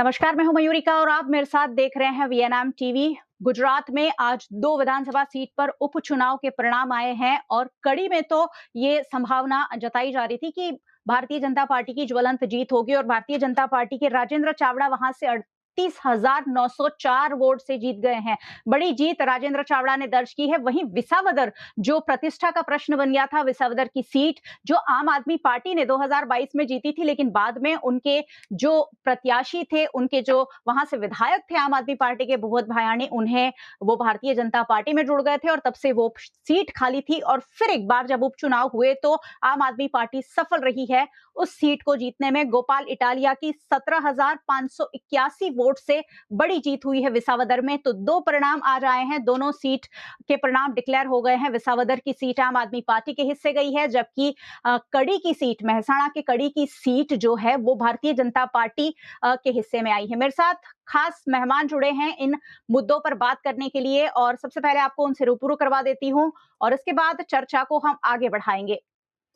नमस्कार, मैं हूं मयूरिका और आप मेरे साथ देख रहे हैं वीएनएम टीवी। गुजरात में आज 2 विधानसभा सीट पर उपचुनाव के परिणाम आए हैं और कड़ी में तो ये संभावना जताई जा रही थी कि भारतीय जनता पार्टी की ज्वलंत जीत होगी और भारतीय जनता पार्टी के राजेंद्र चावड़ा वहां से 38,904 वोट से जीत गए हैं। बड़ी जीत राजेंद्र चावड़ा ने दर्ज की है। वहीं विसावदर, जो प्रतिष्ठा का प्रश्न बन गया था, विसावदर की सीट जो आम आदमी पार्टी ने 2022 में जीती थी, लेकिन बाद में उनके जो प्रत्याशी थे, उनके जो वहां से विधायक थे आम आदमी पार्टी के भूपत भायानी, उन्हें वो भारतीय जनता पार्टी में जुड़ गए थे और तब से वो सीट खाली थी। और फिर एक बार जब उपचुनाव हुए तो आम आदमी पार्टी सफल रही है उस सीट को जीतने में। गोपाल इटालिया की 17,581 वोट से बड़ी जीत हुई है विसावदर में। तो 2 परिणाम आज आए हैं, दोनों सीट के परिणाम डिक्लेयर हो गए हैं। विसावदर की सीट आम आदमी पार्टी के हिस्से गई है, जबकि कड़ी की सीट, मेहसाणा के कड़ी की सीट जो है वो भारतीय जनता पार्टी के हिस्से में आई है। मेरे साथ खास मेहमान जुड़े हैं इन मुद्दों पर बात करने के लिए और सबसे पहले आपको उनसे रूबरू करवा देती हूं और इसके बाद चर्चा को हम आगे बढ़ाएंगे।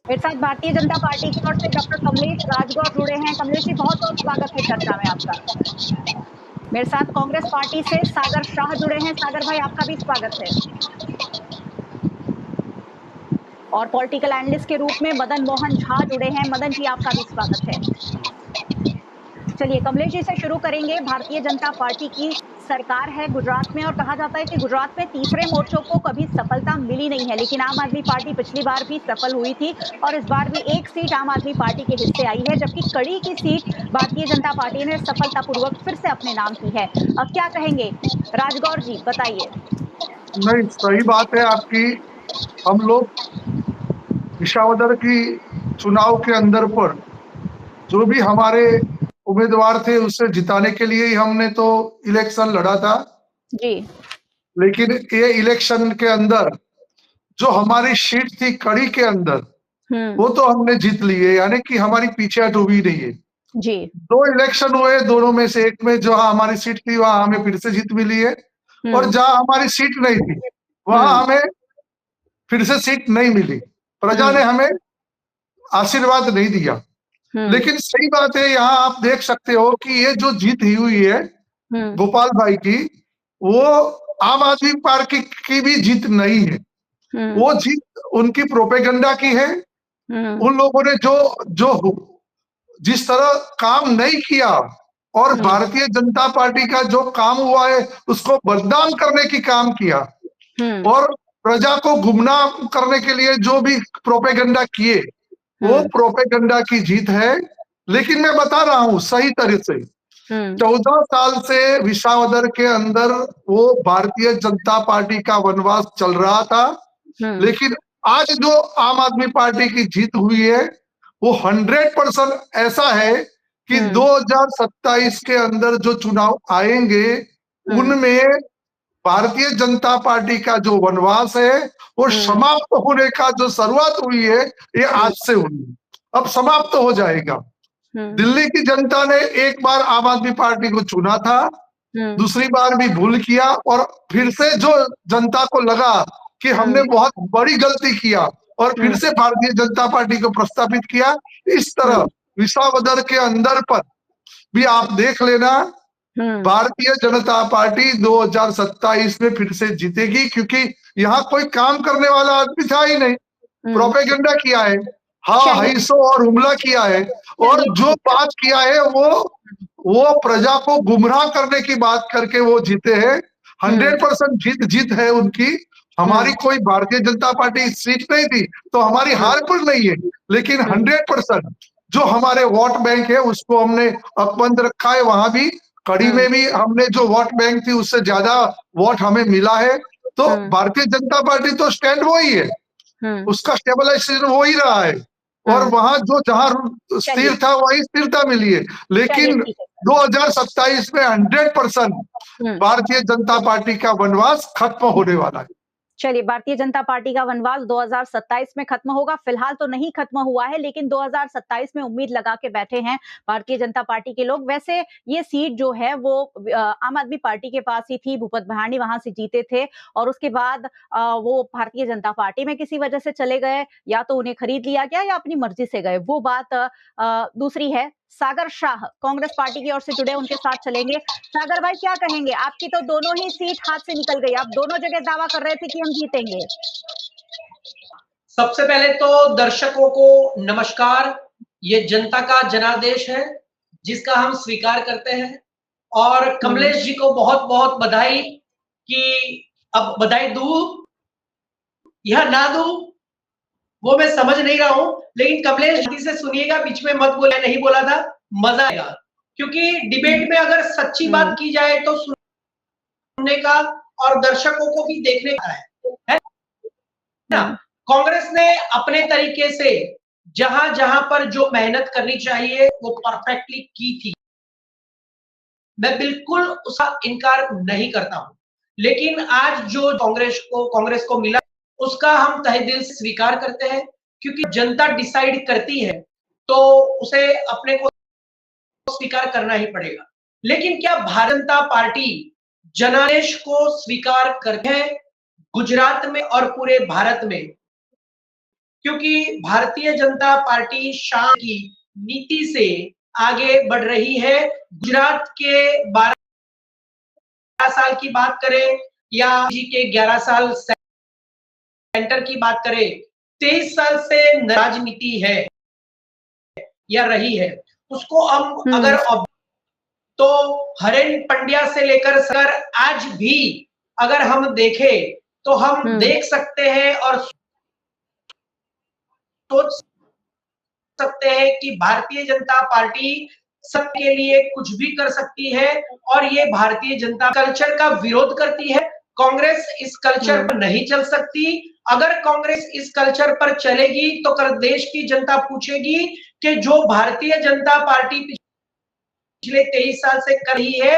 मेरे साथ भारतीय जनता पार्टी की ओर से डॉक्टर कमलेश राजगौर जुड़े हैं। कमलेश जी, बहुत-बहुत स्वागत है चर्चा में आपका। मेरे साथ कांग्रेस पार्टी से सागर शाह जुड़े हैं। सागर भाई, आपका भी स्वागत है। और पॉलिटिकल एनालिस्ट के रूप में मदन मोहन झा जुड़े हैं। मदन जी, आपका भी स्वागत है। चलिए कमलेश जी से शुरू करेंगे। भारतीय जनता पार्टी की सरकार है गुजरात में और कहा जाता है कि गुजरात में तीसरे मोर्चों को कभी सफलता मिली नहीं है, लेकिन आम आदमी पार्टी पिछली बार भी सफल हुई थी और इस बार भी एक सीट आम आदमी पार्टी के हिस्से आई है, जबकि कड़ी की सीट भारतीय जनता पार्टी ने सफलतापूर्वक फिर से अपने नाम की है। क्या कहेंगे राजगौर जी, बताइए। नहीं, सही बात है आपकी। हम लोग विसावदर की चुनाव के अंदर पर जो भी हमारे उम्मीदवार थे उससे जिताने के लिए ही हमने तो इलेक्शन लड़ा था। जी। लेकिन ये इलेक्शन के अंदर जो हमारी सीट थी कड़ी के अंदर, वो तो हमने जीत ली है, यानी कि हमारी पीछे डूबी नहीं है। जी। 2 इलेक्शन हुए, दोनों में से एक में जहां हमारी सीट थी वहां हमें फिर से जीत मिली है और जहां हमारी सीट नहीं थी वहां हमें फिर से सीट नहीं मिली। प्रजा ने हमें आशीर्वाद नहीं दिया। लेकिन सही बात है, यहाँ आप देख सकते हो कि ये जो जीत हुई है गोपाल भाई की, वो आम आदमी पार्टी की भी जीत नहीं है। वो जीत उनकी प्रोपेगेंडा की है। उन लोगों ने जो जो जिस तरह काम नहीं किया और भारतीय जनता पार्टी का जो काम हुआ है उसको बदनाम करने की काम किया और प्रजा को गुमनाम करने के लिए जो भी प्रोपेगेंडा किए, वो प्रोपेगेंडा की जीत है। लेकिन मैं बता रहा हूं सही तरह से, 14 साल से विसावदर के अंदर वो भारतीय जनता पार्टी का वनवास चल रहा था। लेकिन आज जो आम आदमी पार्टी की जीत हुई है वो 100% ऐसा है कि 2027 के अंदर जो चुनाव आएंगे उनमें भारतीय जनता पार्टी का जो वनवास है वो समाप्त होने का जो शुरुआत हुई है ये आज से हुई, अब समाप्त हो जाएगा। दिल्ली की जनता ने एक बार आम आदमी पार्टी को चुना था, दूसरी बार भी भूल किया और फिर से जो जनता को लगा कि हमने बहुत बड़ी गलती किया और फिर से भारतीय जनता पार्टी को प्रस्तावित किया। इस तरह विसावदर के अंदर पर भी आप देख लेना, भारतीय जनता पार्टी 2027 में फिर से जीतेगी, क्योंकि यहाँ कोई काम करने वाला आदमी था ही नहीं। प्रोपेगेंडा किया है, हाँ हाइसो और हमला किया है और जो बात किया है वो प्रजा को गुमराह करने की बात करके वो जीते हैं। 100% जीत है उनकी। हमारी कोई भारतीय जनता पार्टी सीट नहीं थी तो हमारी हार पर नहीं है, लेकिन 100% जो हमारे वोट बैंक है उसको हमने अकबंद रखा है। वहां भी कड़ी में भी हमने जो वोट बैंक थी उससे ज्यादा वोट हमें मिला है। तो भारतीय जनता पार्टी तो स्टैंड वही है, उसका स्टेबलाइजेशन हो ही रहा है और वहां जो जहां स्थिर था वही स्थिरता मिली है। लेकिन 2027 में 100% भारतीय जनता पार्टी का वनवास खत्म होने वाला है। चलिए, भारतीय जनता पार्टी का वनवास 2027 में खत्म होगा। फिलहाल तो नहीं खत्म हुआ है, लेकिन 2027 में उम्मीद लगा के बैठे हैं भारतीय जनता पार्टी के लोग। वैसे ये सीट जो है वो आम आदमी पार्टी के पास ही थी, भूपत भायानी वहां से जीते थे और उसके बाद वो भारतीय जनता पार्टी में किसी वजह से चले गए, या तो उन्हें खरीद लिया गया या अपनी मर्जी से गए, वो बात दूसरी है। सागर शाह कांग्रेस पार्टी की ओर से जुड़े, उनके साथ चलेंगे। सागर भाई क्या कहेंगे? आपकी तो दोनों ही सीट हाथ से निकल गई, आप दोनों जगह दावा कर रहे थे कि हम जीतेंगे। सबसे पहले तो दर्शकों को नमस्कार। ये जनता का जनादेश है जिसका हम स्वीकार करते हैं, और कमलेश जी को बहुत बहुत बधाई कि अब बधाई दूं या ना दूं वो मैं समझ नहीं रहा हूं, लेकिन कमलेश जी से सुनिएगा, बीच में मत बोला, नहीं बोला था, मजा आएगा। क्योंकि डिबेट में अगर सच्ची बात की जाए तो सुनने का और दर्शकों को भी देखने का है ना। कांग्रेस ने अपने तरीके से जहां जहां पर जो मेहनत करनी चाहिए वो परफेक्टली की थी, मैं बिल्कुल उसका इनकार नहीं करता हूं। लेकिन आज जो कांग्रेस को मिला उसका हम तहे दिल से स्वीकार करते हैं, क्योंकि जनता डिसाइड करती है तो उसे अपने को स्वीकार करना ही पड़ेगा। लेकिन क्या भारतीय जनता पार्टी जनादेश को स्वीकार करते हैं गुजरात में और पूरे भारत में? क्योंकि भारतीय जनता पार्टी शांति की नीति से आगे बढ़ रही है। गुजरात के 12 साल की बात करें या जी के 11 साल सेंटर की बात करें, 23 साल से राजनीति है या रही है, उसको हम अगर तो हरेन पंड्या से लेकर सर आज भी अगर हम देखें तो हम देख सकते हैं और सोच सकते हैं कि भारतीय जनता पार्टी सबके लिए कुछ भी कर सकती है, और ये भारतीय जनता कल्चर का विरोध करती है। कांग्रेस इस कल्चर पर नहीं चल सकती। अगर कांग्रेस इस कल्चर पर चलेगी तो देश की जनता पूछेगी कि जो भारतीय जनता पार्टी पिछले 23 साल से कर रही है,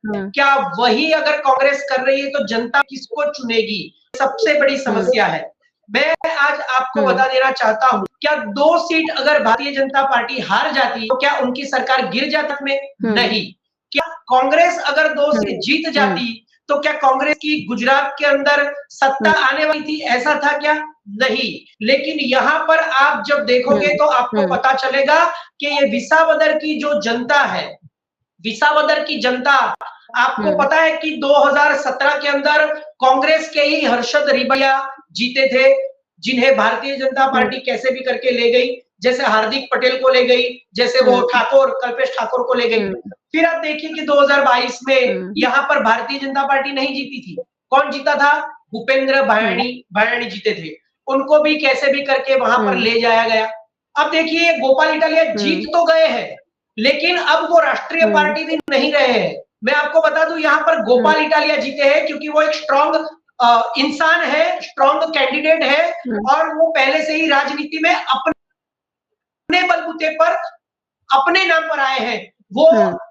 क्या वही अगर कांग्रेस कर रही है तो जनता किसको चुनेगी? सबसे बड़ी समस्या है। मैं आज आपको बता देना चाहता हूं, क्या 2 सीट अगर भारतीय जनता पार्टी हार जाती तो क्या उनकी सरकार गिर जाती में? नहीं। क्या कांग्रेस अगर 2 सीट जीत जाती तो क्या कांग्रेस की गुजरात के अंदर सत्ता आने वाली थी? ऐसा था क्या? नहीं। लेकिन यहाँ पर आप जब देखोगे तो आपको पता चलेगा कि ये विसावदर की जो जनता है, विसावदर की जनता, आपको पता है कि 2017 के अंदर कांग्रेस के ही हर्षद रिबड़िया जीते थे, जिन्हें भारतीय जनता पार्टी कैसे भी करके ले गई, जैसे हार्दिक पटेल को ले गई, जैसे वो कल्पेश ठाकुर को ले गई। फिर आप देखिए कि 2022 में यहाँ पर भारतीय जनता पार्टी नहीं जीती थी। कौन जीता था? भूपेंद्र भायाणी जीते थे। उनको भी कैसे भी करके वहां पर ले जाया गया। अब देखिए गोपाल इटालिया जीत तो गए हैं, लेकिन अब वो राष्ट्रीय पार्टी भी नहीं रहे हैं। मैं आपको बता दूं, यहाँ पर गोपाल इटालिया जीते हैं क्योंकि वो एक स्ट्रॉन्ग इंसान है, स्ट्रॉन्ग कैंडिडेट है, और वो पहले से ही राजनीति में अपने बलबूते पर अपने नाम पर आए हैं। वो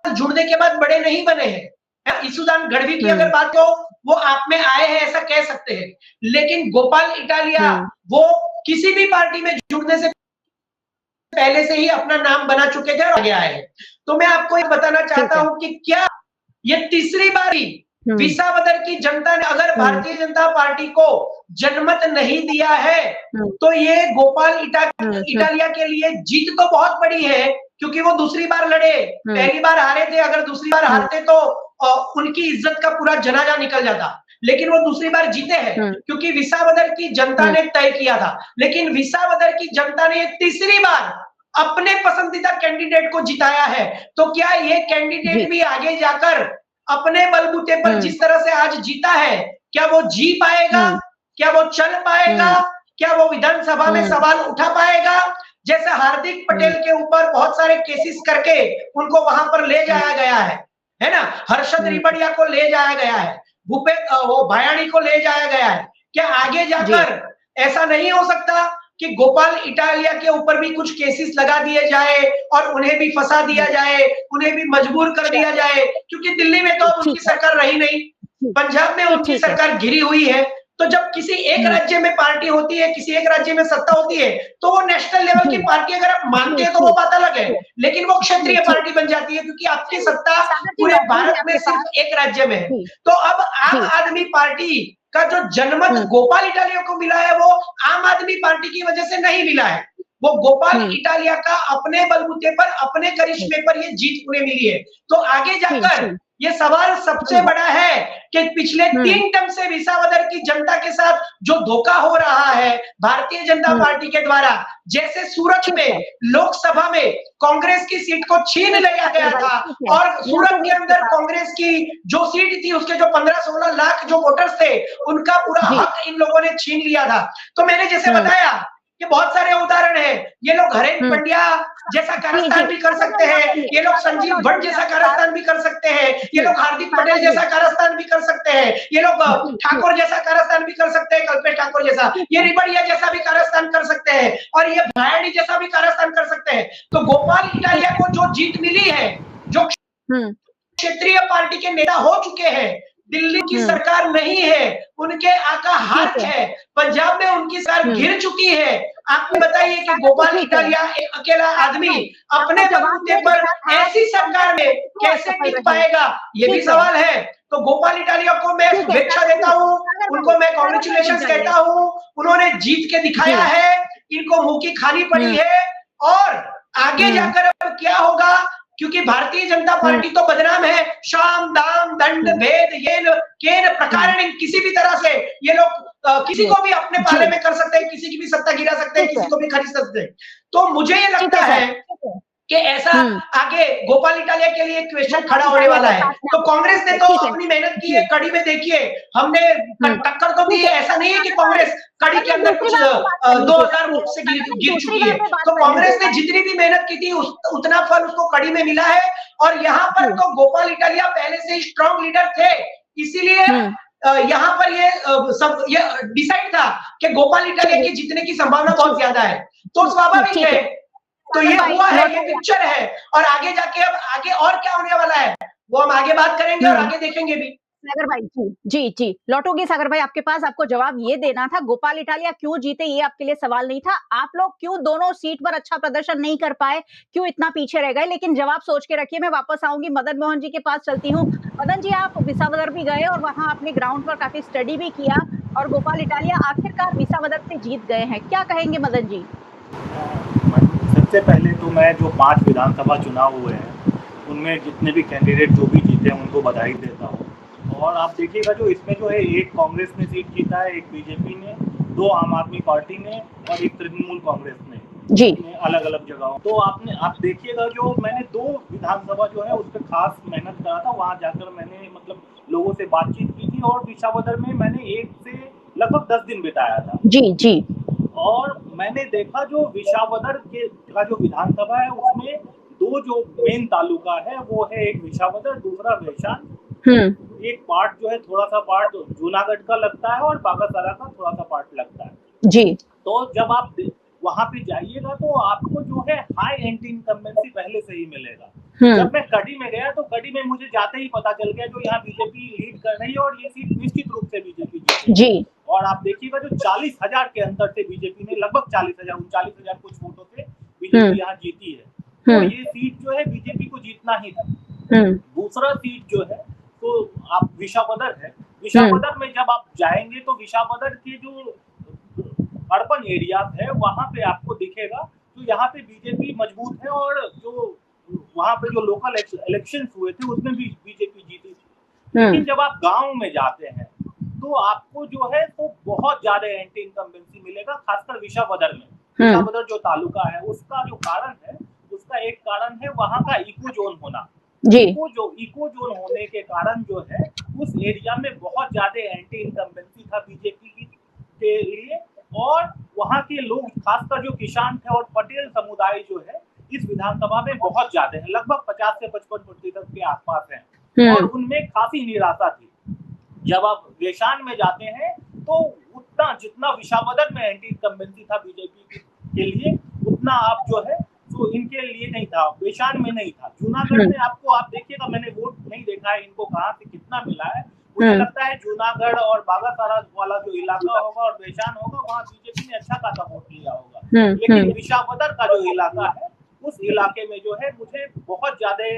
जुड़ने के बाद बड़े नहीं बने हैं। ईसुदान गढ़वी की अगर बात हो, वो आप में आए हैं ऐसा कह सकते हैं, लेकिन गोपाल इटालिया वो किसी भी पार्टी में जुड़ने से पहले से ही अपना नाम बना चुके थे और आगे आए। तो मैं आपको ये बताना चाहता हूं कि क्या ये तीसरी बारी विसावदर की जनता ने अगर भारतीय जनता पार्टी को जनमत नहीं दिया है तो ये गोपाल इटालिया के लिए जीत तो बहुत बड़ी है, क्योंकि वो दूसरी बार लड़े, पहली बार हारे थे। अगर दूसरी बार हारते तो उनकी इज्जत का पूरा जनाजा निकल जाता, लेकिन वो दूसरी बार जीते हैं क्योंकि विसावदर की जनता ने तय किया था। लेकिन विसावदर की जनता ने तीसरी बार अपने पसंदीदा कैंडिडेट को जिताया है। तो क्या ये कैंडिडेट भी आगे जाकर अपने बलबूते पर जिस तरह से आज जीता है, क्या वो जी पाएगा? क्या वो चल पाएगा? क्या वो विधानसभा में सवाल उठा पाएगा? जैसे हार्दिक पटेल के ऊपर बहुत सारे केसेस करके उनको वहां पर ले जाया गया है ना? हर्षद रिबड़िया को ले जाया गया है, वो भायाणी को ले जाया गया है। क्या आगे जाकर ऐसा नहीं हो सकता कि गोपाल इटालिया के ऊपर भी कुछ केसेस लगा दिए जाए और उन्हें भी फंसा दिया जाए, उन्हें भी मजबूर कर दिया जाए? क्योंकि दिल्ली में तो अब उनकी सरकार रही नहीं, पंजाब में उनकी सरकार घिरी हुई है। तो जब किसी एक राज्य में पार्टी होती है, किसी एक राज्य में सत्ता होती है, तो वो नेशनल लेवल की पार्टी अगर आप मानते हैं तो वो बात अलग है, लेकिन वो क्षेत्रीय पार्टी बन जाती है क्योंकि आपकी सत्ता पूरे भारत में सिर्फ एक राज्य में है। तो अब आम आदमी पार्टी का जो जनमत गोपाल इटालिया को मिला है, वो आम आदमी पार्टी की वजह से नहीं मिला है, वो गोपाल इटालिया का अपने बलबूते पर, अपने करिश्मे पर ये जीत उन्हें मिली है। तो आगे जाकर ये सवाल सबसे बड़ा है कि पिछले 3 टर्म से विसावदर की जनता के साथ जो धोखा हो रहा है भारतीय जनता पार्टी के द्वारा, जैसे सूरत में लोकसभा में कांग्रेस की सीट को छीन लिया गया था और सूरत के अंदर कांग्रेस की जो सीट थी उसके जो 15-16 लाख जो वोटर्स थे उनका पूरा हक इन लोगों ने छीन लिया था। तो मैंने जैसे बताया कि बहुत सारे उदाहरण हैं, ये लोग हरेक पंड्या जैसा कारस्तान भी कर सकते हैं, ये लोग संजीव भट्ट जैसा कारस्तान भी कर सकते हैं, ये लोग हार्दिक पटेल जैसा कारस्तान भी कर सकते हैं, ये लोग ठाकुर जैसा कारस्तान भी कर सकते हैं, कल्पेश ठाकुर जैसा, ये रिबड़िया जैसा भी कारस्तान कर सकते हैं और ये भायडी जैसा भी कारस्तान कर सकते हैं। तो गोपाल इटालिया को जो जीत मिली है, जो क्षेत्रीय पार्टी के नेता हो चुके हैं, दिल्ली की सरकार नहीं है, उनके आका हाथ है, पंजाब में उनकी सरकार गिर चुकी है। आपको बताइए कि गोपाल इटालिया एक अकेला आदमी अपने बलबूते पर ऐसी सरकार में कैसे टिक पाएगा, ये भी सवाल है। तो गोपाल इटालिया को मैं शुभेच्छा देता हूँ, उनको मैं कांग्रेचुलेशंस कहता हूँ, उन्होंने जीत के दिखाया है, इनको मुंह की खानी पड़ी है और आगे जाकर अब क्या होगा, क्योंकि भारतीय जनता पार्टी तो बदनाम है, शाम दाम दंड भेद ये केन प्रकारण किसी भी तरह से ये लोग किसी को भी अपने पाले में कर सकते हैं, किसी की भी सत्ता गिरा सकते हैं, किसी को भी खरीद सकते हैं। तो मुझे ये लगता है कि ऐसा आगे गोपाल इटालिया के लिए क्वेश्चन खड़ा होने वाला है। तो कांग्रेस ने तो अपनी मेहनत की है, कड़ी में देखिए हमने टक्कर तो दी है, ऐसा नहीं है कि कांग्रेस कड़ी के अंदर कुछ 2000 वोट से गिर चुकी है। तो कांग्रेस ने जितनी भी मेहनत की थी उतना फल उसको कड़ी में मिला है और यहाँ पर तो गोपाल इटालिया पहले से ही स्ट्रॉन्ग लीडर थे, इसीलिए यहाँ पर ये डिसाइड था कि गोपाल इटालिया की जीतने की संभावना बहुत ज्यादा है। तो स्वाभाविक है, तो ये हुआ है, ये पिक्चर है और आगे जाके अब आगे और क्या होने वाला है वो हम आगे बात करेंगे और आगे देखेंगे भी। सागर भाई जी लौटोगी सागर भाई आपके पास, आपको जवाब ये देना था गोपाल इटालिया क्यों जीते, ये आपके लिए सवाल नहीं था, आप लोग क्यों दोनों सीट पर अच्छा प्रदर्शन नहीं कर पाए, क्यों इतना पीछे रह गए, लेकिन जवाब सोच के रखिए। मैं वापस आऊंगी, मदन मोहन जी के पास चलती हूँ। मदन जी, आप विसावदर भी गए और वहां आपने ग्राउंड पर काफी स्टडी भी किया और गोपाल इटालिया आखिरकार विसावदर से जीत गए हैं, क्या कहेंगे मदन जी? सबसे पहले तो मैं जो 5 विधानसभा चुनाव हुए हैं उनमें जितने भी कैंडिडेट जो भी जीते हैं उनको बधाई देता हूँ। और आप देखिएगा जो इसमें जो है एक कांग्रेस ने सीट जीता है, एक बीजेपी ने, 2 आम आदमी पार्टी ने और एक तृणमूल कांग्रेस ने जी अलग अलग जगहों। तो आप देखिएगा जो मैंने 2 विधानसभा जो है उस पर खास मेहनत करा था, वहाँ जाकर मैंने मतलब लोगों से बातचीत की थी और विसावदर में मैंने 1 से लगभग 10 दिन बिताया था। जी और मैंने देखा जो विसावदर का जो विधानसभा है उसमें 2 जो मेन तालुका है वो है, एक विसावदर, दूसरा वेशान। एक पार्ट जो है थोड़ा सा पार्ट जूनागढ़ का लगता है और बागासारा का थोड़ा सा पार्ट लगता है जी। तो जब आप वहां पे जाइएगा तो आपको जो है हाई एंटी इनकम्बेंसी पहले से ही मिलेगा। जब मैं कड़ी में गया तो कड़ी में मुझे जाते ही पता चल गया जो यहाँ बीजेपी लीड कर रही है और ये सीट निश्चित रूप से बीजेपी जीतेगी जी। और आप देखिएगा जो 40,000 के अंतर से बीजेपी ने लगभग 40,000 39,000 कुछ वोटों से बीजेपी यहाँ जीती है। तो ये सीट जो है बीजेपी को जीतना ही था। दूसरा सीट जो है तो आप विसावदर है, विसावदर में जब आप जाएंगे तो विसावदर के जो अर्बन एरिया है वहां पे आपको दिखेगा तो यहाँ पे बीजेपी मजबूत है और जो वहां पे जो लोकल इलेक्शंस हुए थे उसमें भी बीजेपी जीती थी। लेकिन जब आप गांव में जाते हैं तो आपको जो है तो बहुत ज्यादा एंटी इनकम्बेंसी मिलेगा, खासकर विसावदर में। विसावदर जो तालुका है उसका जो कारण है, उसका एक कारण है वहां का इको जोन होना। इको जोन होने के कारण जो है उस एरिया में बहुत ज्यादा एंटी इनकम्बेंसी था बीजेपी के लिए और वहाँ के लोग खासकर जो किसान थे और पटेल समुदाय जो है इस विधानसभा में बहुत ज्यादा है, लगभग 50 से 55% के आसपास है और उनमें काफी निराशा थी। जब आप वेशान में जाते हैं तो उतना जितना विसावदर में एंटी इनकम्बेंसी था बीजेपी के लिए उतना आप जो है तो इनके लिए नहीं था, वेशान में नहीं था। जूनागढ़ में आपको आप देखिएगा, मैंने वोट नहीं देखा है इनको कहाँ से कितना मिला है, मुझे लगता है जूनागढ़ और बागासारा वाला जो इलाका होगा और वेशान होगा वहाँ बीजेपी ने अच्छा खासा वोट लिया होगा। लेकिन विसावदर का जो इलाका है उस इलाके में जो है मुझे बहुत ज्यादा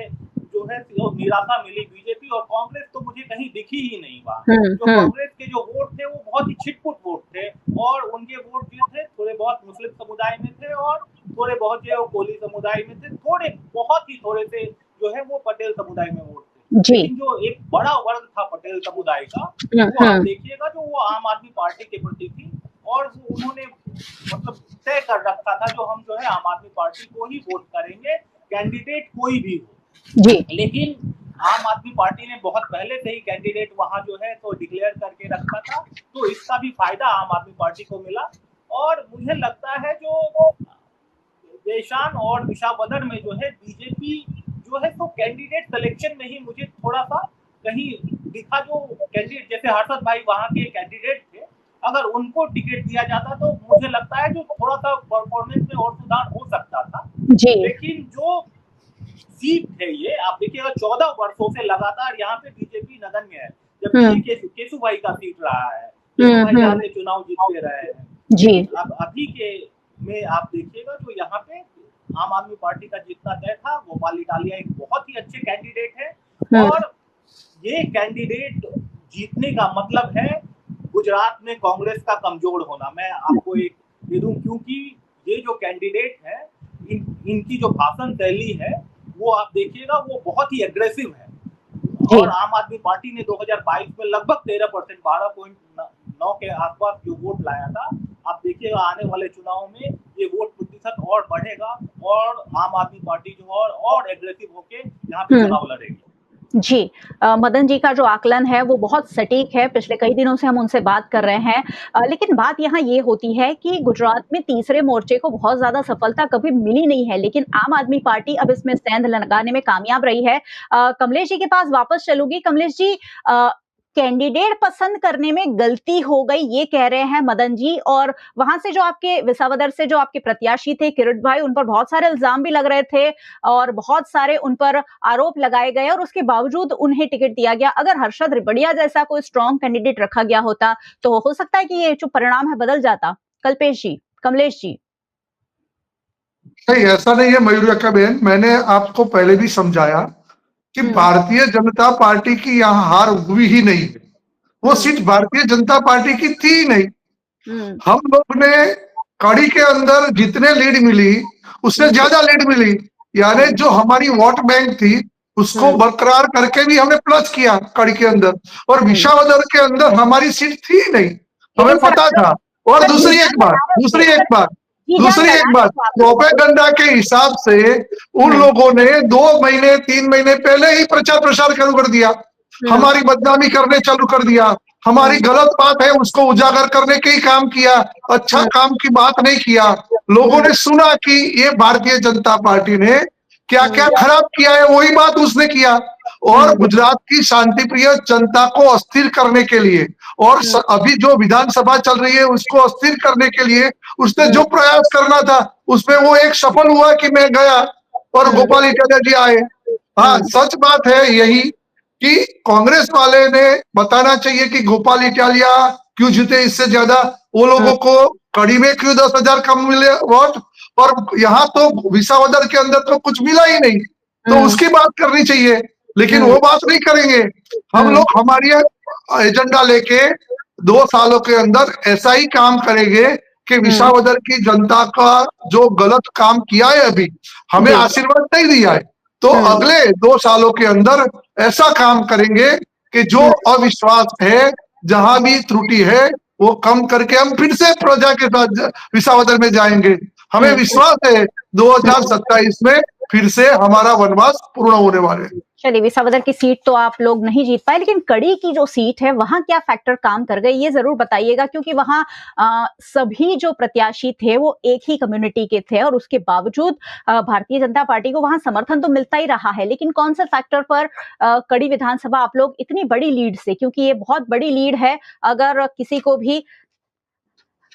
जो है निराशा मिली। बीजेपी और कांग्रेस तो मुझे कहीं दिखी ही नहीं वहाँ। जो कांग्रेस के जो वोट थे वो बहुत ही छिटपुट वोट थे और उनके वोट जो थे थोड़े बहुत मुस्लिम समुदाय में थे और थोड़े बहुत जो है वो कोली समुदाय में थे, थोड़े बहुत ही थोड़े से जो है वो पटेल समुदाय में वोट थे। लेकिन जो एक बड़ा वर्ग था पटेल समुदाय का, वो आप देखिएगा जो वो आम आदमी पार्टी के प्रति थी, और उन्होंने मतलब तय कर रखा था जो हम जो है आम आदमी पार्टी को ही वोट करेंगे, कैंडिडेट कोई भी हो जी। लेकिन आम आदमी पार्टी ने बहुत पहले से ही कैंडिडेट वहां जो है तो डिक्लेयर करके रखा था, तो इसका भी फायदा आम आदमी पार्टी को मिला। और मुझे लगता है जो देशान और विशावदर में जो है बीजेपी जो है तो कैंडिडेट सिलेक्शन में ही मुझे थोड़ा सा कहीं दिखा। जो कैंडिडेट जैसे हर्षद भाई वहां के कैंडिडेट थे, अगर उनको टिकट दिया जाता तो मुझे लगता है जो थोड़ा सा परफॉर्मेंस में और सुधार हो सकता था जी। लेकिन जो सीट है ये आप देखिएगा 14 वर्षों से लगातार यहाँ पे बीजेपी नगण्य है, जबकि केशु भाई का सीट रहा है, केशु भाई यहाँ से चुनाव जीतते रहे हैं जी। अब अभी के में आप देखिएगा जो यहाँ पे आम आदमी पार्टी का जीतना तय था। गोपाल इटालिया एक बहुत ही अच्छे कैंडिडेट है, और ये कैंडिडेट जीतने का मतलब है गुजरात में कांग्रेस का कमजोर होना। मैं आपको एक दे दूं, क्योंकि ये जो कैंडिडेट है इनकी जो भाषण शैली है वो आप देखिएगा वो बहुत ही एग्रेसिव है। और आम आदमी पार्टी ने 2022 में लगभग 13% 12.9 के आसपास जो वोट लाया था। आप देखिएगा आने वाले चुनाव में ये वोट प्रतिशत और बढ़ेगा, और आम आदमी पार्टी जो और एग्रेसिव होके यहाँ पे चुनाव लड़ेगी जी। मदन जी का जो आकलन है वो बहुत सटीक है, पिछले कई दिनों से हम उनसे बात कर रहे हैं। लेकिन बात यहाँ ये होती है कि गुजरात में तीसरे मोर्चे को बहुत ज्यादा सफलता कभी मिली नहीं है, लेकिन आम आदमी पार्टी अब इसमें सेंध लगाने में कामयाब रही है। कमलेश जी के पास वापस चलूंगी। कमलेश जी, कैंडिडेट पसंद करने में गलती हो गई ये कह रहे हैं मदन जी, और वहां से जो आपके विसावदर से जो आपके प्रत्याशी थे किरीट भाई, उन पर बहुत सारे इल्जाम भी लग रहे थे और बहुत सारे उन पर आरोप लगाए गए, और उसके बावजूद उन्हें टिकट दिया गया। अगर हर्षद रिबड़िया जैसा कोई स्ट्रॉन्ग कैंडिडेट रखा गया होता तो हो सकता है कि ये जो परिणाम है बदल जाता। कमलेश जी। नहीं, ऐसा नहीं है मयूरी अक्का बहन, मैंने आपको पहले भी समझाया कि भारतीय जनता पार्टी की यहाँ हार हुई ही नहीं है। वो सीट भारतीय जनता पार्टी की थी ही नहीं। हम लोग ने कड़ी के अंदर जितने लीड मिली उससे ज्यादा लीड मिली, यानी जो हमारी वोट बैंक थी उसको बरकरार करके भी हमने प्लस किया कड़ी के अंदर, और विशावदर के अंदर हमारी सीट थी ही नहीं, हमें पता था। और दूसरी एक बात प्रोपेगेंडा के हिसाब से उन लोगों ने 2 महीने 3 महीने पहले ही प्रचार प्रसार शुरू कर दिया, हमारी बदनामी करने चालू कर दिया, हमारी गलत बात है उसको उजागर करने के ही काम किया, अच्छा काम की बात नहीं किया। लोगों ने सुना कि ये भारतीय जनता पार्टी ने क्या क्या खराब किया है, वही बात उसने किया, और गुजरात की शांति प्रिय जनता को अस्थिर करने के लिए, और अभी जो विधानसभा चल रही है उसको अस्थिर करने के लिए उसने जो प्रयास करना था उसमें वो एक सफल हुआ कि मैं गया और गोपाल इटालिया जी आए। हाँ, सच बात है यही कि कांग्रेस वाले ने बताना चाहिए कि गोपाल इटालिया क्यों जीते इससे ज्यादा, वो लोगों को कड़ी में क्यों 10,000 कम मिले वोट, और यहाँ तो विसावदर के अंदर तो कुछ मिला ही नहीं, तो उसकी बात करनी चाहिए, लेकिन वो बात नहीं करेंगे। हम लोग हमारी एजेंडा लेके 2 सालों के अंदर ऐसा ही काम करेंगे कि विसावदर की जनता का जो गलत काम किया है अभी हमें आशीर्वाद नहीं दिया है, तो अगले 2 सालों के अंदर ऐसा काम करेंगे कि जो अविश्वास है, जहां भी त्रुटि है वो कम करके हम फिर से प्रजा के साथ विसावदर में जाएंगे। हमें विश्वास है 2027 में फिर से हमारा वनवास पूर्ण होने वाले हैं। चलिए, विसावदर की सीट तो आप लोग नहीं जीत पाए, लेकिन कड़ी की जो सीट है वहां क्या फैक्टर काम कर गए ये जरूर बताइएगा, क्योंकि वहां सभी जो प्रत्याशी थे वो एक ही कम्युनिटी के थे, और उसके बावजूद भारतीय जनता पार्टी को वहां समर्थन तो मिलता ही रहा है। लेकिन कौन से फैक्टर पर कड़ी विधानसभा आप लोग इतनी बड़ी लीड से, क्योंकि ये बहुत बड़ी लीड है, अगर किसी को भी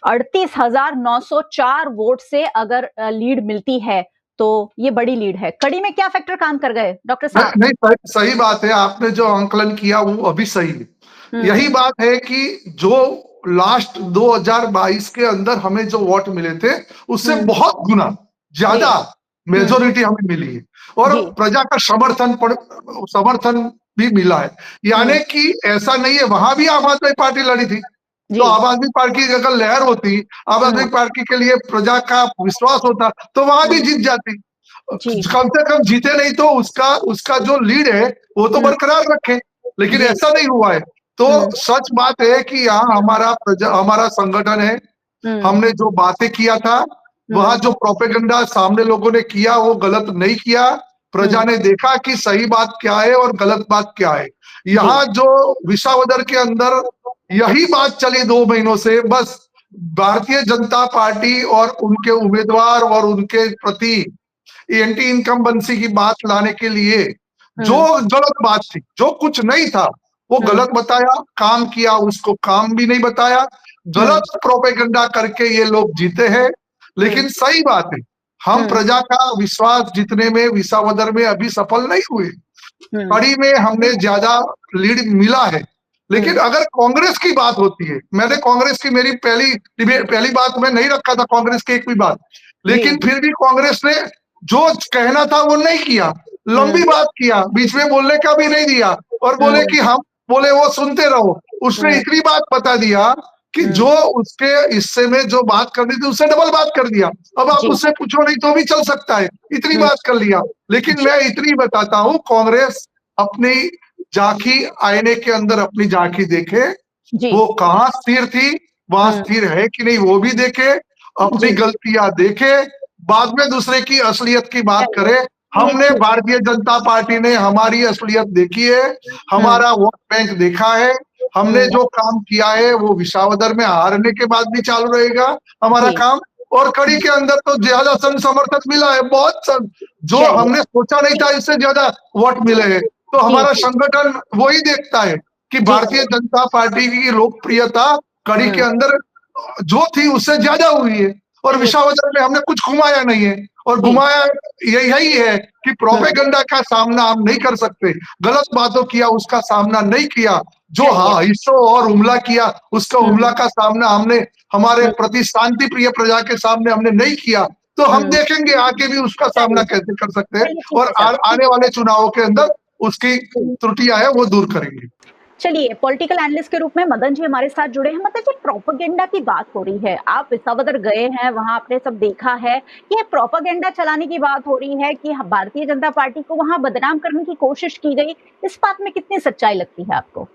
38,904 वोट से अगर लीड मिलती है तो ये बड़ी लीड है, कड़ी में क्या फैक्टर काम कर गए डॉक्टर साहब? नहीं, सही बात है, आपने जो आंकलन किया वो अभी सही है। यही बात है कि जो लास्ट 2022 के अंदर हमें जो वोट मिले थे उससे बहुत गुना ज्यादा मेजोरिटी हमें मिली है, और प्रजा का समर्थन भी मिला है, यानी कि ऐसा नहीं है, वहां भी आम आदमी पार्टी लड़ी थी, तो आम आदमी पार्टी की अगर लहर होती, आम आदमी पार्टी के लिए प्रजा का विश्वास होता, तो वहां भी जीत जाती। कम से कम जीते नहीं तो उसका जो लीड है वो तो बरकरार रखे, लेकिन ऐसा नहीं हुआ है। तो सच बात है कि यहाँ हमारा संगठन है, हमने जो बातें किया था, वहां जो प्रोपेगेंडा सामने लोगों ने किया वो गलत नहीं किया। प्रजा ने देखा कि सही बात क्या है और गलत बात क्या है। यहाँ जो विसावदर के अंदर यही बात चली 2 महीनों से, बस भारतीय जनता पार्टी और उनके उम्मीदवार और उनके प्रति एंटी इनकम्बेंसी की बात लाने के लिए जो गलत बात थी, जो कुछ नहीं था वो गलत बताया, काम किया उसको काम भी नहीं बताया, गलत प्रोपेगेंडा करके ये लोग जीते हैं। लेकिन सही बात है, हम प्रजा का विश्वास जीतने में विसावदर में अभी सफल नहीं हुए। कड़ी में हमने ज्यादा लीड मिला है, लेकिन अगर कांग्रेस की बात होती है, मैंने कांग्रेस की मेरी पहली बात में नहीं रखा था कांग्रेस की एक भी बात, लेकिन फिर भी कांग्रेस ने जो कहना था वो नहीं किया, लंबी बात किया, बीच में बोलने का भी नहीं दिया और बोले कि हम बोले वो सुनते रहो। उसने इतनी बात बता दिया कि जो उसके हिस्से में जो बात करनी थी उससे डबल बात कर दिया। अब आप उससे पूछो नहीं तो भी चल सकता है, इतनी बात कर लिया। लेकिन मैं इतनी बताता हूँ, कांग्रेस अपनी झांकी, आईने के अंदर अपनी झांकी देखे, वो कहाँ स्थिर थी, वहां स्थिर है कि नहीं वो भी देखे, अपनी गलतियां देखे, बाद में दूसरे की असलियत की बात करे। हमने भारतीय जनता पार्टी ने हमारी असलियत देखी है, हमारा वोट बैंक देखा है, हमने जो काम किया है वो विसावदर में हारने के बाद भी चालू रहेगा हमारा काम। और कड़ी के अंदर तो ज्यादा संघ समर्थक मिला है, बहुत जो हमने सोचा नहीं था इससे ज्यादा वोट मिले हैं। तो हमारा संगठन वही देखता है कि भारतीय जनता पार्टी की लोकप्रियता कड़ी के अंदर जो थी उससे ज्यादा हुई है। और विसावदर में हमने कुछ घुमाया नहीं है, और घुमाया यही है कि प्रोपेगेंडा का सामना हम नहीं कर सकते, गलत बातों किया उसका सामना नहीं किया, जो हिस्सों और हमला किया उसका हमला का सामना हमने हमारे प्रति शांति प्रिय प्रजा के सामने हमने नहीं किया। तो हम देखेंगे आगे भी उसका सामना कैसे कर सकते हैं, और आने वाले चुनावों के अंदर उसकी त्रुटियां है वो दूर करेंगे। चलिए, पॉलिटिकल एनालिस्ट के रूप में मदन जी हमारे साथ जुड़े हैं। मतलब जो प्रोपेगेंडा की बात हो रही है, आप विसावदर गए हैं, वहां आपने सब देखा है, ये प्रोपेगेंडा चलाने की बात हो रही है कि भारतीय जनता पार्टी को वहां बदनाम करने की कोशिश की गई, इस बात में कितनी सच्चाई लगती है आपको?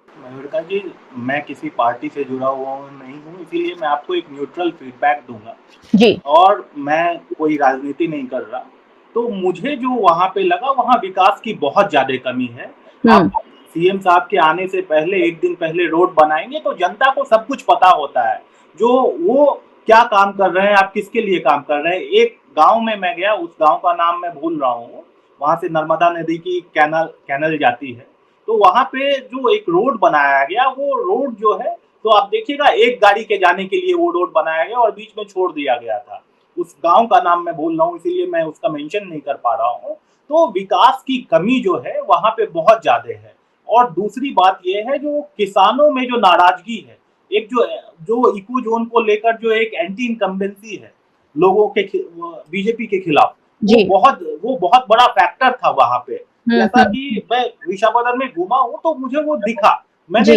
मयूरिका जी, मैं किसी पार्टी से जुड़ा हुआ नहीं हूँ, इसीलिए मैं आपको एक न्यूट्रल फीडबैक दूंगा जी। और मैं कोई राजनीति नहीं कर रहा, तो मुझे जो वहां पे लगा, वहां विकास की बहुत ज्यादा कमी है। आप सीएम साहब के आने से पहले, एक दिन पहले रोड बनाएंगे तो जनता को सब कुछ पता होता है, जो वो क्या काम कर रहे हैं, आप किसके लिए काम कर रहे हैं। एक गांव में मैं गया, उस गांव का नाम मैं भूल रहा हूँ, वहां से नर्मदा नदी की कैनल जाती है, तो वहां पे जो एक रोड बनाया गया, वो रोड जो है, तो आप देखिएगा एक गाड़ी के जाने के लिए वो रोड बनाया गया और बीच में छोड़ दिया गया था। उस गांव का नाम मैं भूल रहा हूँ, इसीलिए मैं उसका मेंशन नहीं कर पा रहा हूँ। तो विकास की कमी जो है वहां पे बहुत ज्यादा है। और दूसरी बात यह है, जो किसानों में जो नाराजगी है, एक जो इको जोन को लेकर जो एक एंटी इनकम्बेंसी है लोगों के बीजेपी के खिलाफ, वो बहुत बड़ा फैक्टर था वहां पे। जैसा कि मैं विसावदर में घूमा हूँ तो मुझे वो दिखा। मैंने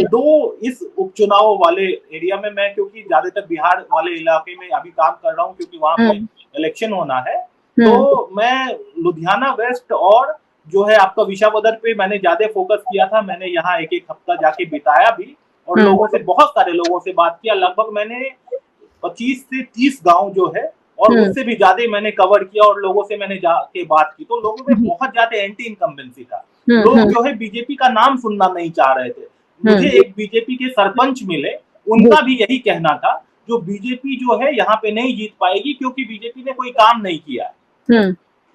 इस उपचुनाव वाले एरिया में, मैं क्योंकि ज्यादातर बिहार वाले इलाके में अभी काम कर रहा हूँ, क्योंकि वहां पे इलेक्शन होना है, तो मैं लुधियाना वेस्ट और जो है आपका विसावदर पे मैंने ज्यादा फोकस किया था। मैंने यहाँ एक हफ्ता जाके बिताया भी, और लोगों से, बहुत सारे लोगों से बात किया। लगभग मैंने 25 से 30 गांव जो है, और उससे भी ज्यादा मैंने कवर किया, और लोगों से मैंने जाके बात की, तो लोगों में बहुत ज्यादा एंटी इनकम्बेंसी था। लोग जो है बीजेपी का नाम सुनना नहीं चाह रहे थे। मुझे एक बीजेपी के सरपंच मिले, उनका भी यही कहना था, जो बीजेपी जो है यहाँ पे नहीं जीत पाएगी क्योंकि बीजेपी ने कोई काम नहीं किया।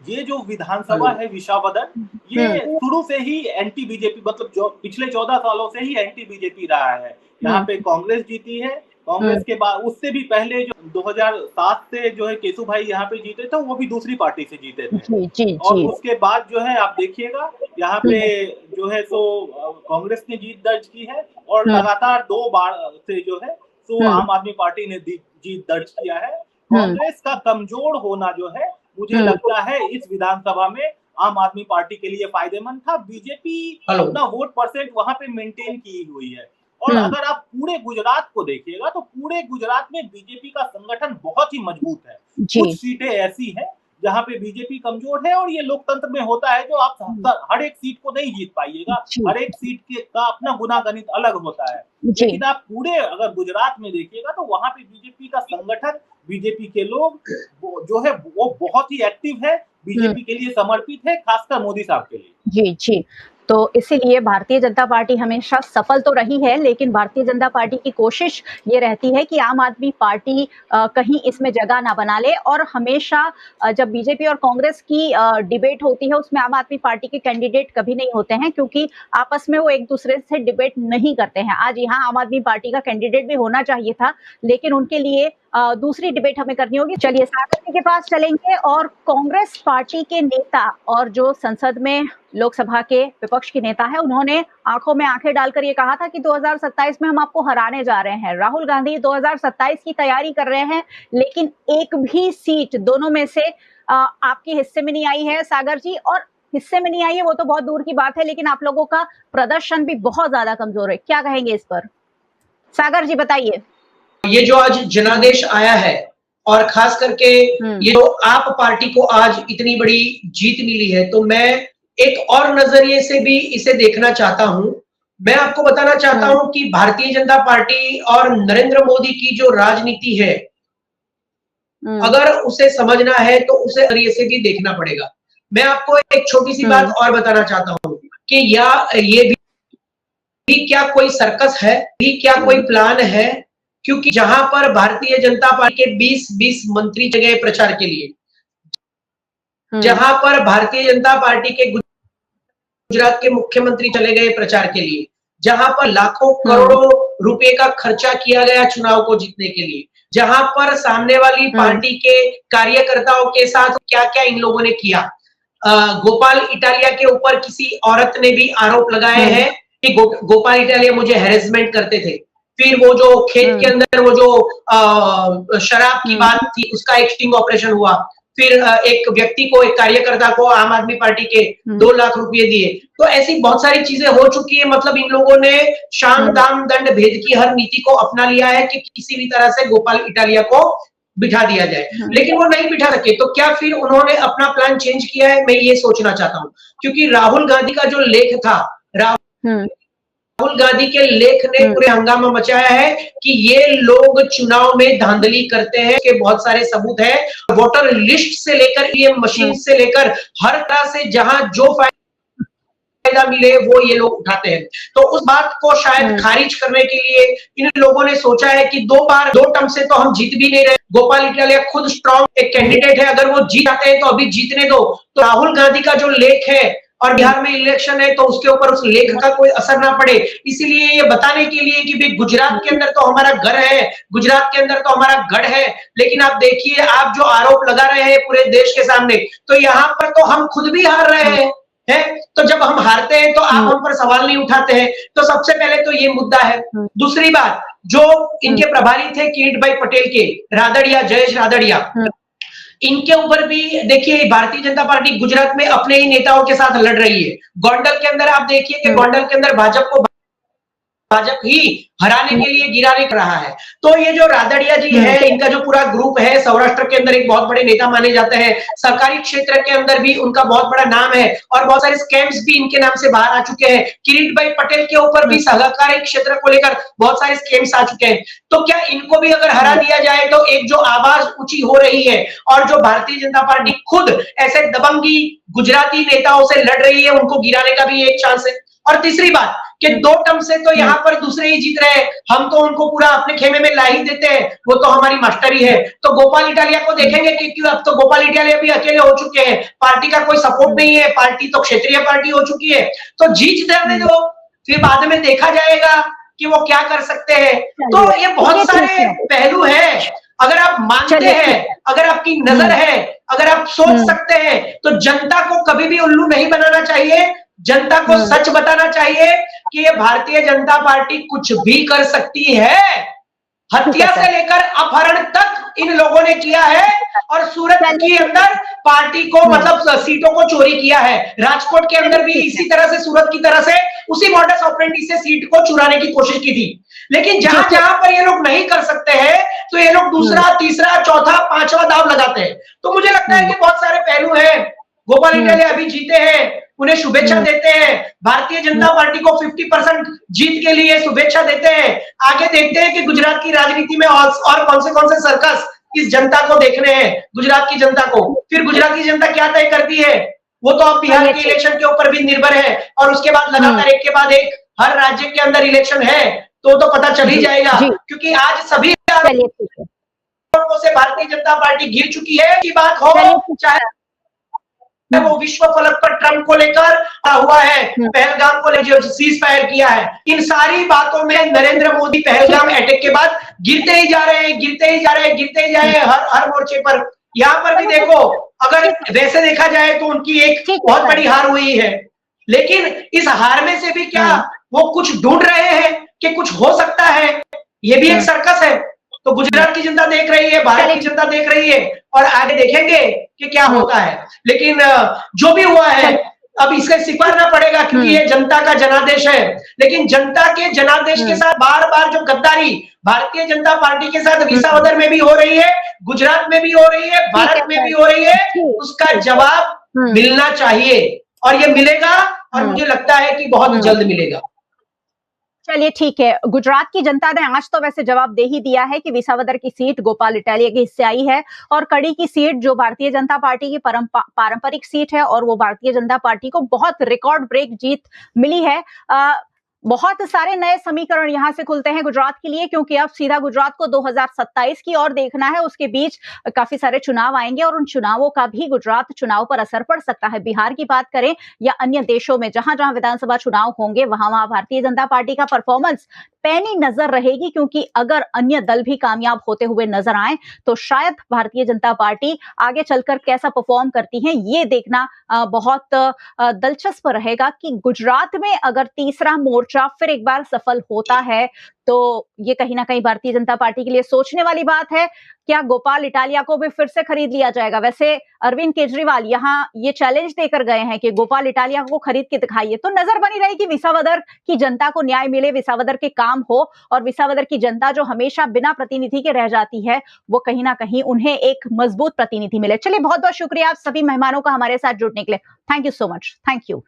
ये जो विधानसभा है विसावदर, ये शुरू से ही एंटी बीजेपी, मतलब जो पिछले 14 सालों से ही एंटी बीजेपी रहा है। यहाँ पे कांग्रेस जीती है, कांग्रेस के बाद उससे भी पहले जो 2007 से जो है केशु भाई यहाँ पे जीते थे, वो भी दूसरी पार्टी से जीते थे। और उसके बाद जो है आप देखिएगा यहाँ पे जो है सो कांग्रेस ने जीत दर्ज की है, और लगातार 2 बार से जो है सो आम आदमी पार्टी ने जीत दर्ज किया है। कांग्रेस का कमजोर होना जो है, मुझे लगता है इस विधानसभा में आम आदमी पार्टी के लिए फायदेमंद था। बीजेपी अपना वोट परसेंट वहां पे मेंटेन की हुई है, और अगर आप पूरे गुजरात को देखिएगा तो पूरे गुजरात में बीजेपी का संगठन बहुत ही मजबूत है। कुछ सीटें ऐसी हैं जहां पे बीजेपी कमजोर है, और ये लोकतंत्र में होता है जो आप हर एक सीट को नहीं जीत पाइएगा, हर एक सीट का अपना गुनागणित अलग होता है। लेकिन आप पूरे अगर गुजरात में देखिएगा तो वहां पे बीजेपी का संगठन, बीजेपी के लोग जो है वो बहुत ही एक्टिव है, बीजेपी के लिए समर्पित है, खासकर मोदी साहब के लिए। जी जी, तो इसीलिए भारतीय जनता पार्टी हमेशा सफल तो रही है, लेकिन भारतीय जनता पार्टी की कोशिश ये रहती है कि आम आदमी पार्टी कहीं इसमें जगह ना बना ले, और हमेशा जब बीजेपी और कांग्रेस की डिबेट होती है उसमें आम आदमी पार्टी के कैंडिडेट कभी नहीं होते हैं, क्योंकि आपस में वो एक दूसरे से डिबेट नहीं करते हैं। आज यहाँ आम आदमी पार्टी का कैंडिडेट भी होना चाहिए था, लेकिन उनके लिए दूसरी डिबेट हमें करनी होगी। चलिए सागर जी के पास चलेंगे, और कांग्रेस पार्टी के नेता और जो संसद में लोकसभा के विपक्ष के नेता है, उन्होंने आंखों में आंखें डालकर ये कहा था कि 2027 में हम आपको हराने जा रहे हैं। राहुल गांधी 2027 की तैयारी कर रहे हैं, लेकिन एक भी सीट दोनों में से आपके हिस्से में नहीं आई है सागर जी, और हिस्से में नहीं आई है वो तो बहुत दूर की बात है, लेकिन आप लोगों का प्रदर्शन भी बहुत ज्यादा कमजोर है। क्या कहेंगे इस पर, सागर जी बताइए। ये जो आज जनादेश आया है, और खास करके ये जो आप पार्टी को आज इतनी बड़ी जीत मिली है, तो मैं एक और नजरिए से भी इसे देखना चाहता हूं। मैं आपको बताना चाहता हूं कि भारतीय जनता पार्टी और नरेंद्र मोदी की जो राजनीति है, अगर उसे समझना है तो उसे नजरिए से भी देखना पड़ेगा। मैं आपको एक छोटी सी बात और बताना चाहता हूं कि ये भी क्या कोई सर्कस है, भी क्या कोई प्लान है, क्योंकि जहां पर भारतीय जनता पार्टी के 20 मंत्री जगह प्रचार के लिए, जहां पर भारतीय जनता पार्टी के गुजरात के मुख्यमंत्री चले गए प्रचार के लिए, जहां पर लाखों करोड़ों रुपए का खर्चा किया गया चुनाव को जीतने के लिए, जहां पर सामने वाली पार्टी के कार्यकर्ताओं के साथ क्या क्या इन लोगों ने किया। गोपाल इटालिया के ऊपर किसी औरत ने भी आरोप लगाए हैं कि गोपाल इटालिया मुझे हैरेसमेंट करते थे। फिर वो जो खेत के अंदर वो जो शराब की बात थी, उसका एक स्टिंग ऑपरेशन हुआ। फिर एक व्यक्ति को, एक कार्यकर्ता को आम आदमी पार्टी के 2 लाख रुपए दिए। तो ऐसी बहुत सारी चीजें हो चुकी है। मतलब इन लोगों ने शाम दाम दंड भेद की हर नीति को अपना लिया है कि किसी भी तरह से गोपाल इटालिया को बिठा दिया जाए, लेकिन वो नहीं बिठा सके। तो क्या फिर उन्होंने अपना प्लान चेंज किया है? मैं ये सोचना चाहता हूँ, क्योंकि राहुल गांधी का जो लेख था, राहुल गांधी के लेख ने पूरे हंगामा मचाया है कि ये लोग चुनाव में धांधली करते हैं, के बहुत सारे सबूत है। वोटर लिस्ट से लेकर ईवीएम मशीन से लेकर हर तरह से जहां जो फायदा मिले वो ये लोग उठाते हैं। तो उस बात को शायद खारिज करने के लिए इन लोगों ने सोचा है कि 2 टर्म से तो हम जीत भी नहीं रहे। गोपाल इटालिया खुद स्ट्रॉन्ग एक कैंडिडेट है, अगर वो जीत आते हैं तो अभी जीतने दो। तो राहुल गांधी का जो लेख है, और बिहार में इलेक्शन है, तो उसके ऊपर उस लेख का कोई असर ना पड़े, इसीलिए ये बताने के लिए कि भाई गुजरात के अंदर तो हमारा घर है, गुजरात के अंदर तो हमारा गढ़ है। लेकिन आप देखिए, आप जो आरोप लगा रहे हैं पूरे देश के सामने, तो यहाँ पर तो हम खुद भी हार रहे हैं। तो जब हम हारते हैं तो आप हम पर सवाल नहीं उठाते हैं। तो सबसे पहले तो ये मुद्दा है। दूसरी बात, जो इनके प्रभारी थे किरीट भाई पटेल के, रादड़िया, जयेश रादड़िया, इनके ऊपर भी देखिए भारतीय जनता पार्टी गुजरात में अपने ही नेताओं के साथ लड़ रही है। गोंडल के अंदर आप देखिए कि गोंडल के अंदर भाजपा ही हराने के लिए गिराने कर रहा है। तो ये जो रादड़िया जी है, इनका जो पूरा ग्रुप है, सौराष्ट्र के अंदर एक बहुत बड़े नेता माने जाते हैं। सरकारी क्षेत्र के अंदर भी उनका बहुत बड़ा नाम है, और बहुत सारे स्कैम्स भी इनके नाम से बाहर आ चुके हैं। किरीट भाई पटेल के ऊपर भी सहकारी क्षेत्र को लेकर बहुत सारे स्कैम्स आ चुके हैं। तो क्या इनको भी अगर हरा दिया जाए तो एक जो आवाज ऊंची हो रही है, और जो भारतीय जनता पार्टी खुद ऐसे दबंगी गुजराती नेताओं से लड़ रही है, उनको गिराने का भी एक चांस है। और तीसरी बात कि 2 टर्म से तो यहाँ पर दूसरे ही जीत रहे हैं, हम तो उनको पूरा अपने खेमे में ला ही देते हैं, वो तो हमारी मास्टरी है। तो गोपाल इटालिया को देखेंगे कि क्यों, अब तो गोपाल इटालिया भी अकेले हो चुके हैं, पार्टी का कोई सपोर्ट नहीं है, पार्टी तो क्षेत्रीय पार्टी हो चुकी है। तो जीत जाने दो, फिर बाद में देखा जाएगा कि वो क्या कर सकते हैं। तो ये बहुत सारे पहलू है। अगर आप मानते हैं, अगर आपकी नजर है, अगर आप सोच सकते हैं, तो जनता को कभी भी उल्लू नहीं बनाना चाहिए। जनता को सच बताना चाहिए कि ये भारतीय जनता पार्टी कुछ भी कर सकती है। हत्या से लेकर अपहरण तक इन लोगों ने किया है, और सूरत के अंदर पार्टी को मतलब सीटों को चोरी किया है। राजकोट के अंदर भी इसी तरह से, सूरत की तरह से उसी मॉडस ऑपरेंडी से सीट को चुराने की कोशिश की थी। लेकिन जहां जहां पर ये लोग नहीं कर सकते हैं तो ये लोग दूसरा, तीसरा, चौथा, पांचवा दाव लगाते हैं। तो मुझे लगता है कि बहुत सारे पहलू हैं। गोपाल इटालिया अभी जीते हैं, उन्हें शुभेच्छा देते हैं। भारतीय जनता पार्टी को 50% जीत के लिए शुभेच्छा देते हैं। आगे देखते हैं कि गुजरात की राजनीति में और कौन से सर्कस इस जनता को देखने हैं, गुजरात की जनता को। फिर गुजरात की जनता क्या तय करती है वो तो अब बिहार के इलेक्शन के ऊपर भी निर्भर है, और उसके बाद लगातार एक के बाद एक हर राज्य के अंदर इलेक्शन है, तो पता चल ही जाएगा। क्योंकि आज सभी लोगों से भारतीय जनता पार्टी गिर चुकी है की बात हो, चाहे वो विश्व फलक पर ट्रंप को लेकर हुआ है, पहलगाम को लेकर सीज फायर किया है, इन सारी बातों में नरेंद्र मोदी पहलगाम अटैक के बाद गिरते ही जा रहे हैं हर मोर्चे पर। यहाँ पर भी देखो, अगर वैसे देखा जाए तो उनकी एक बहुत बड़ी हार हुई है, लेकिन इस हार में से भी क्या वो कुछ ढूंढ रहे हैं कि कुछ हो सकता है? ये भी एक सर्कस है। तो गुजरात की जनता देख रही है, भारत की जनता देख रही है, और आगे देखेंगे कि क्या होता है। लेकिन जो भी हुआ है अब इससे स्वीकारना पड़ेगा, क्योंकि ये जनता का जनादेश है। लेकिन जनता के जनादेश के साथ बार बार जो गद्दारी भारतीय जनता पार्टी के साथ विसावदर में भी हो रही है, गुजरात में भी हो रही है, भारत में भी हो रही है, उसका जवाब मिलना चाहिए, और ये मिलेगा, और मुझे लगता है कि बहुत जल्द मिलेगा। चलिए ठीक है, गुजरात की जनता ने आज तो वैसे जवाब दे ही दिया है कि विसावदर की सीट गोपाल इटालिया के हिस्से आई है, और कड़ी की सीट जो भारतीय जनता पार्टी की पारंपरिक सीट है, और वो भारतीय जनता पार्टी को बहुत रिकॉर्ड ब्रेक जीत मिली है। बहुत सारे नए समीकरण यहां से खुलते हैं गुजरात के लिए, क्योंकि अब सीधा गुजरात को 2027 की ओर देखना है। उसके बीच काफी सारे चुनाव आएंगे, और उन चुनावों का भी गुजरात चुनाव पर असर पड़ सकता है। बिहार की बात करें या अन्य देशों में जहां जहां विधानसभा चुनाव होंगे, वहां भारतीय जनता पार्टी का परफॉर्मेंस पैनी नजर रहेगी, क्योंकि अगर अन्य दल भी कामयाब होते हुए नजर आए तो शायद भारतीय जनता पार्टी आगे चलकर कैसा परफॉर्म करती है, ये देखना बहुत दिलचस्प रहेगा। कि गुजरात में अगर तीसरा मोर्चा फिर एक बार सफल होता है तो ये कहीं ना कहीं भारतीय जनता पार्टी के लिए सोचने वाली बात है। क्या गोपाल इटालिया को भी फिर से खरीद लिया जाएगा? वैसे अरविंद केजरीवाल यहाँ ये चैलेंज देकर गए हैं कि गोपाल इटालिया को खरीद के दिखाइए, तो नजर बनी रहेगी विसावदर की जनता को न्याय मिले, विसावदर के काम हो, और विसावदर की जनता जो हमेशा बिना प्रतिनिधि के रह जाती है, वो कहीं ना कहीं उन्हें एक मजबूत प्रतिनिधि मिले। चलिए, बहुत बहुत शुक्रिया आप सभी मेहमानों का हमारे साथ जुड़ने के लिए। Thank you so much, thank you.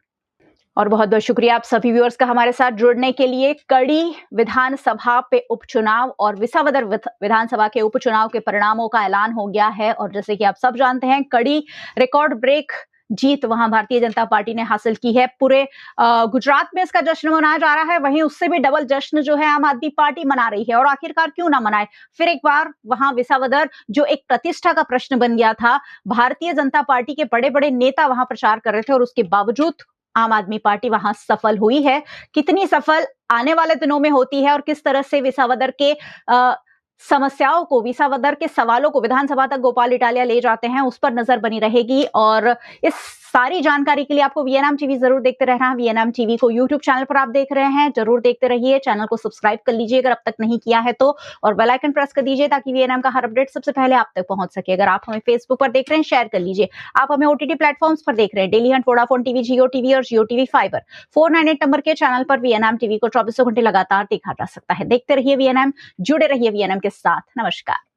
और बहुत बहुत शुक्रिया आप सभी व्यूअर्स का हमारे साथ जुड़ने के लिए। कड़ी विधानसभा पे उपचुनाव और विसावदर विधानसभा के उपचुनाव के परिणामों का ऐलान हो गया है, और जैसे कि आप सब जानते हैं, कड़ी रिकॉर्ड ब्रेक जीत वहां भारतीय जनता पार्टी ने हासिल की है। पूरे गुजरात में इसका जश्न मनाया जा रहा है, वहीं उससे भी डबल जश्न जो है आम आदमी पार्टी मना रही है। और आखिरकार क्यों ना मनाए, फिर एक बार वहां विसावदर जो एक प्रतिष्ठा का प्रश्न बन गया था, भारतीय जनता पार्टी के बड़े बड़े नेता वहां प्रचार कर रहे थे, और उसके बावजूद आम आदमी पार्टी वहां सफल हुई है। कितनी सफल आने वाले दिनों में होती है, और किस तरह से विसावदर के समस्याओं को, विसावदर के सवालों को विधानसभा तक गोपाल इटालिया ले जाते हैं, उस पर नजर बनी रहेगी। और इस सारी जानकारी के लिए आपको वीएनएम टीवी जरूर देखते रहना है। वीएनएम टीवी को यूट्यूब चैनल पर आप देख रहे हैं, जरूर देखते रहिए। चैनल को सब्सक्राइब कर लीजिए अगर अब तक नहीं किया है तो, और बेल आइकन प्रेस कर दीजिए ताकि वीएनएम का हर अपडेट सबसे पहले आप तक पहुंच सके। अगर आप हमें फेसबुक पर देख रहे हैं, शेयर कर लीजिए। आप हमें ओटीटी प्लेटफॉर्म्स पर देख रहे हैं, डेली हंट, वोडाफोन टीवी, जियो टीवी और जियो टीवी फाइबर 498 नंबर के चैनल पर वीएनएम टीवी को 24 घंटे लगातार देखा जा सकता है। देखते रहिए वीएनएम, जुड़े रहिए वीएनएम के साथ। नमस्कार।